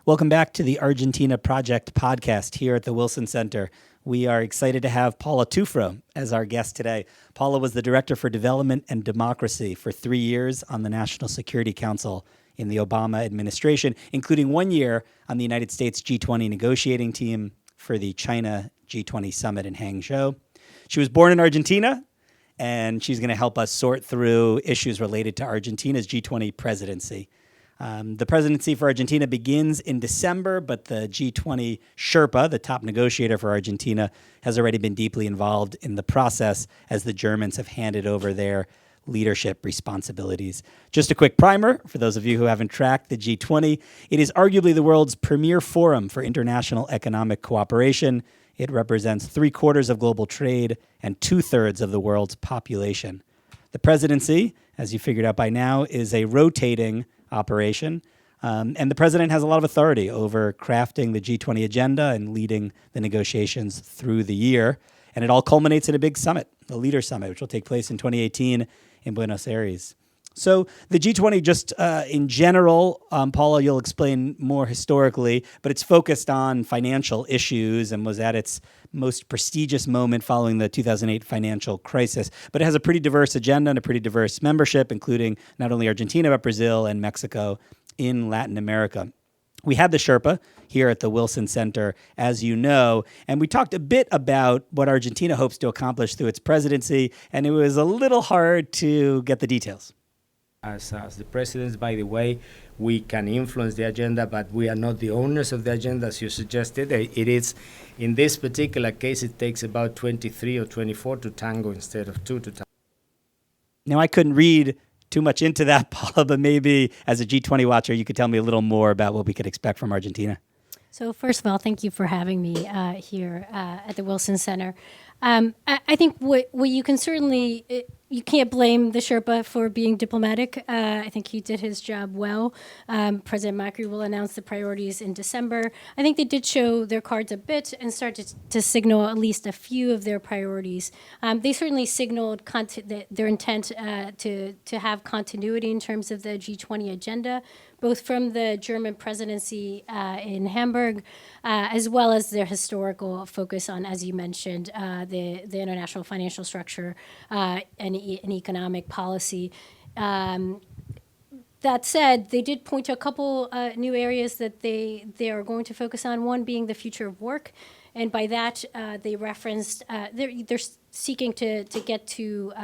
Welcome back to the Argentina Project Podcast here at the Wilson Center. We are excited to have Paula Tufro as our guest today. Paula was the Director for Development and Democracy for 3 years on the National Security Council in the Obama administration, including 1 year on the United States G20 negotiating team for the China G20 summit in Hangzhou. She was born in Argentina, and she's going to help us sort through issues related to Argentina's G20 presidency. The presidency for Argentina begins in December, but the G20 Sherpa, the top negotiator for Argentina, has already been deeply involved in the process as the Germans have handed over their leadership responsibilities. Just a quick primer for those of you who haven't tracked the G20. It is arguably the world's premier forum for international economic cooperation. It represents 3/4 of global trade and 2/3 of the world's population. The presidency, as you figured out by now, is a rotating operation, and the president has a lot of authority over crafting the G20 agenda and leading the negotiations through the year. And it all culminates in a big summit, the Leader Summit, which will take place in 2018 in Buenos Aires. So the G20, just in general, Paula, you'll explain more historically, but it's focused on financial issues and was at its most prestigious moment following the 2008 financial crisis. But it has a pretty diverse agenda and a pretty diverse membership, including not only Argentina, but Brazil and Mexico in Latin America. We had the Sherpa here at the Wilson Center, as you know, and we talked a bit about what Argentina hopes to accomplish through its presidency, and it was a little hard to get the details. As the presidents, by the way, we can influence the agenda, but we are not the owners of the agenda, as you suggested. It is, in this particular case, it takes about 23 or 24 to tango instead of 2 to tango. Now, I couldn't read too much into that, Paula, but maybe as a G20 watcher, you could tell me a little more about what we could expect from Argentina. So first of all, thank you for having me here at the Wilson Center. I think what you can certainly, you can't blame the Sherpa for being diplomatic. I think he did his job well. President Macri will announce the priorities in December. I think they did show their cards a bit and started to signal at least a few of their priorities. They certainly signaled their intent to have continuity in terms of the G20 agenda, both from the German presidency in Hamburg, as well as their historical focus on, as you mentioned, the international financial structure and economic policy. That said, they did point to a couple new areas that they are going to focus on, one being the future of work. And by that, they referenced, they're seeking to get to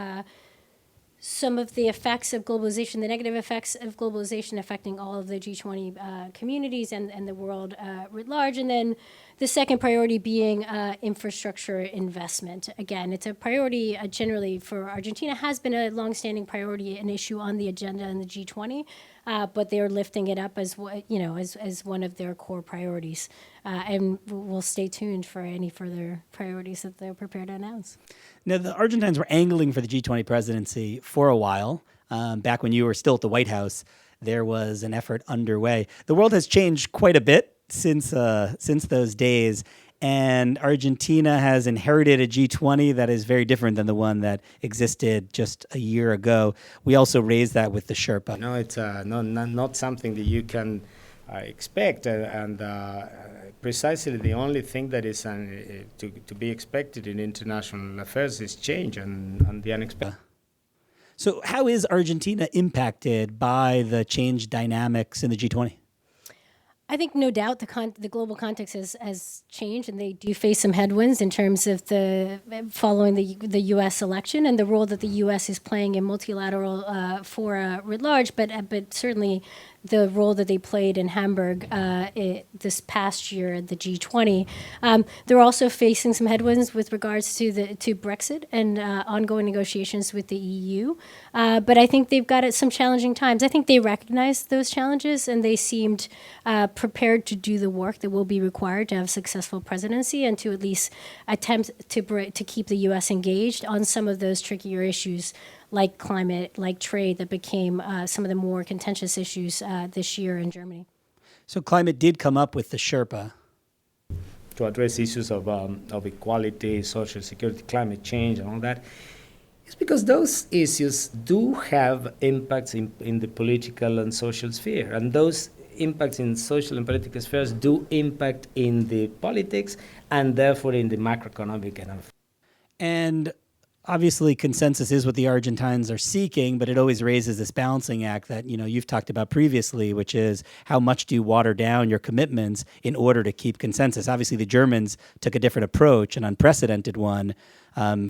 some of the effects of globalization, the negative effects of globalization affecting all of the G20 communities and the world writ large. And then the second priority being infrastructure investment. Again, it's a priority generally for Argentina, has been a longstanding priority, an issue on the agenda in the G20, but they're lifting it up as one of their core priorities. And we'll stay tuned for any further priorities that they're prepared to announce. Now, the Argentines were angling for the G20 presidency for a while. Back when you were still at the White House, there was an effort underway. The world has changed quite a bit since those days, and Argentina has inherited a G20 that is very different than the one that existed just a year ago. We also raised that with the Sherpa. No, it's not something that you can expect, and precisely the only thing that is to be expected in international affairs is change and the unexpected. So how is Argentina impacted by the change dynamics in the G20? I think no doubt the global context has changed, and they do face some headwinds in terms of following the U.S. election and the role that the U.S. is playing in multilateral fora writ large, but certainly the role that they played in Hamburg this past year at the G20. They're also facing some headwinds with regards to Brexit and ongoing negotiations with the EU. But I think they've got some challenging times. I think they recognize those challenges, and they seemed prepared to do the work that will be required to have a successful presidency and to at least attempt to keep the U.S. engaged on some of those trickier issues like climate, like trade, that became some of the more contentious issues this year in Germany. So climate did come up with the Sherpa. To address issues of equality, social security, climate change, and all that, is because those issues do have impacts in the political and social sphere. And those impacts in social and political spheres do impact in the politics and therefore in the macroeconomic And obviously consensus is what the Argentines are seeking, but it always raises this balancing act that, you've talked about previously, which is how much do you water down your commitments in order to keep consensus? Obviously, the Germans took a different approach, an unprecedented one,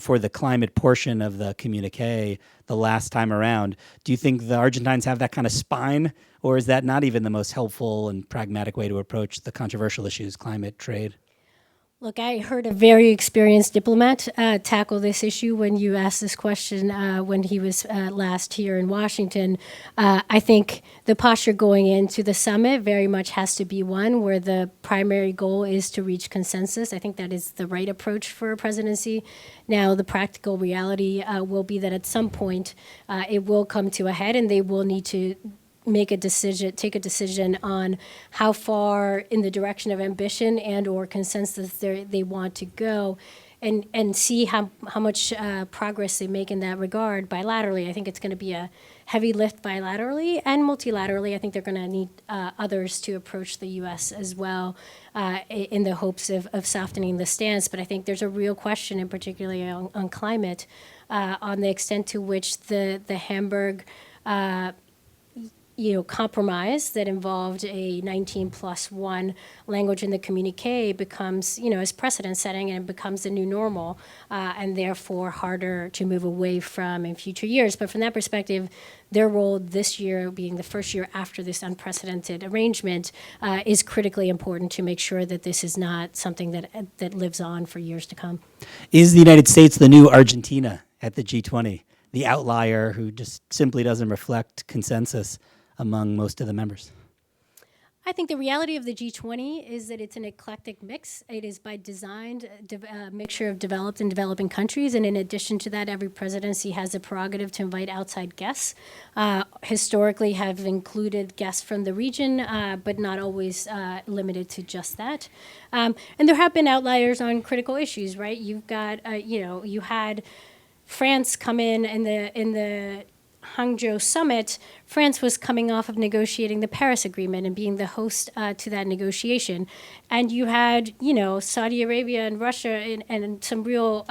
for the climate portion of the communique the last time around. Do you think the Argentines have that kind of spine, or is that not even the most helpful and pragmatic way to approach the controversial issues, climate, trade? Look, I heard a very experienced diplomat tackle this issue when you asked this question when he was last here in Washington. I think the posture going into the summit very much has to be one where the primary goal is to reach consensus. I think that is the right approach for a presidency. Now, the practical reality will be that at some point it will come to a head and they will need to take a decision on how far in the direction of ambition and or consensus they want to go, and see how much progress they make in that regard bilaterally. I think it's going to be a heavy lift bilaterally and multilaterally. I think they're going to need others to approach the U.S. as well in the hopes of softening the stance. But I think there's a real question, and particularly on climate, on the extent to which the Hamburg compromise that involved a 19+1 language in the communique becomes, is precedent setting and becomes the new normal, and therefore harder to move away from in future years. But from that perspective, their role this year, being the first year after this unprecedented arrangement, is critically important to make sure that this is not something that lives on for years to come. Is the United States the new Argentina at the G20, the outlier who just simply doesn't reflect consensus among most of the members? I think the reality of the G20 is that it's an eclectic mix. It is by design a mixture of developed and developing countries, and in addition to that, every presidency has a prerogative to invite outside guests. Historically have included guests from the region, but not always limited to just that. And there have been outliers on critical issues, right? You've got, you had France come in the Hangzhou summit. France was coming off of negotiating the Paris Agreement and being the host to that negotiation. And you had, Saudi Arabia and Russia and some real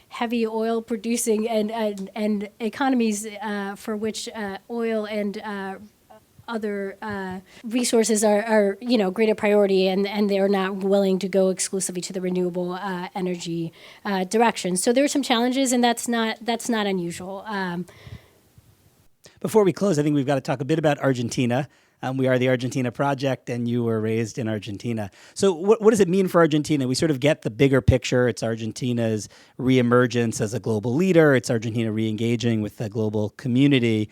heavy oil producing and economies for which oil and other resources are greater priority, and they're not willing to go exclusively to the renewable energy direction. So there are some challenges, and that's not unusual. Before we close, I think we've got to talk a bit about Argentina. We are the Argentina Project, and you were raised in Argentina. So what does it mean for Argentina? We sort of get the bigger picture. It's Argentina's reemergence as a global leader. It's Argentina re-engaging with the global community.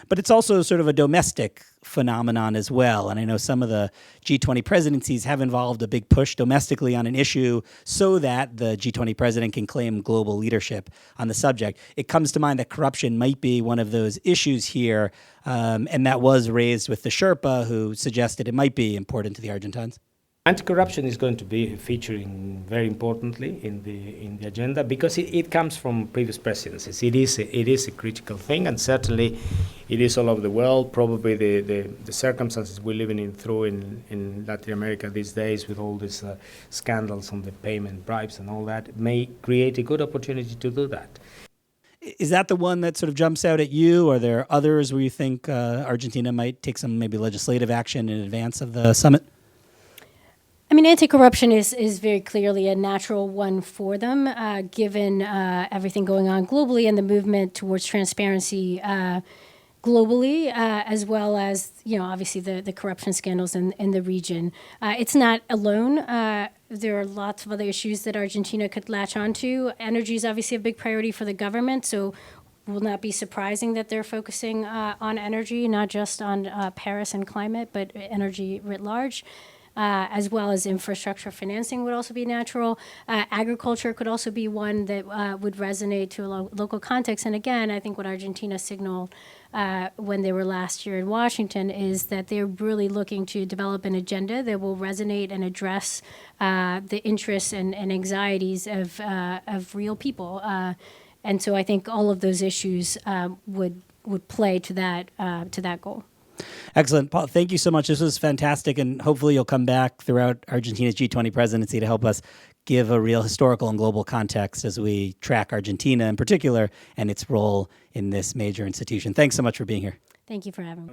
But it's also sort of a domestic phenomenon as well. And I know some of the G20 presidencies have involved a big push domestically on an issue so that the G20 president can claim global leadership on the subject. It comes to mind that corruption might be one of those issues here, and that was raised with the Sherpa, who suggested it might be important to the Argentines. Anti-corruption is going to be featuring very importantly in the agenda because it comes from previous presidencies. It is a critical thing, and certainly it is all over the world. Probably the circumstances we're living in Latin America these days with all these scandals on the payment bribes and all that may create a good opportunity to do that. Is that the one that sort of jumps out at you? Are there others where you think Argentina might take some maybe legislative action in advance of the summit? I mean, anti-corruption is very clearly a natural one for them, given everything going on globally and the movement towards transparency globally, as well as, obviously the corruption scandals in the region. It's not alone. There are lots of other issues that Argentina could latch onto. Energy is obviously a big priority for the government, so it will not be surprising that they're focusing on energy, not just on Paris and climate, but energy writ large. As well as infrastructure financing would also be natural. Agriculture could also be one that would resonate to a local context. And again, I think what Argentina signaled when they were last year in Washington is that they're really looking to develop an agenda that will resonate and address the interests and anxieties of real people. And so I think all of those issues would play to that goal. Excellent. Paul, thank you so much. This was fantastic, and hopefully you'll come back throughout Argentina's G20 presidency to help us give a real historical and global context as we track Argentina in particular and its role in this major institution. Thanks so much for being here. Thank you for having me.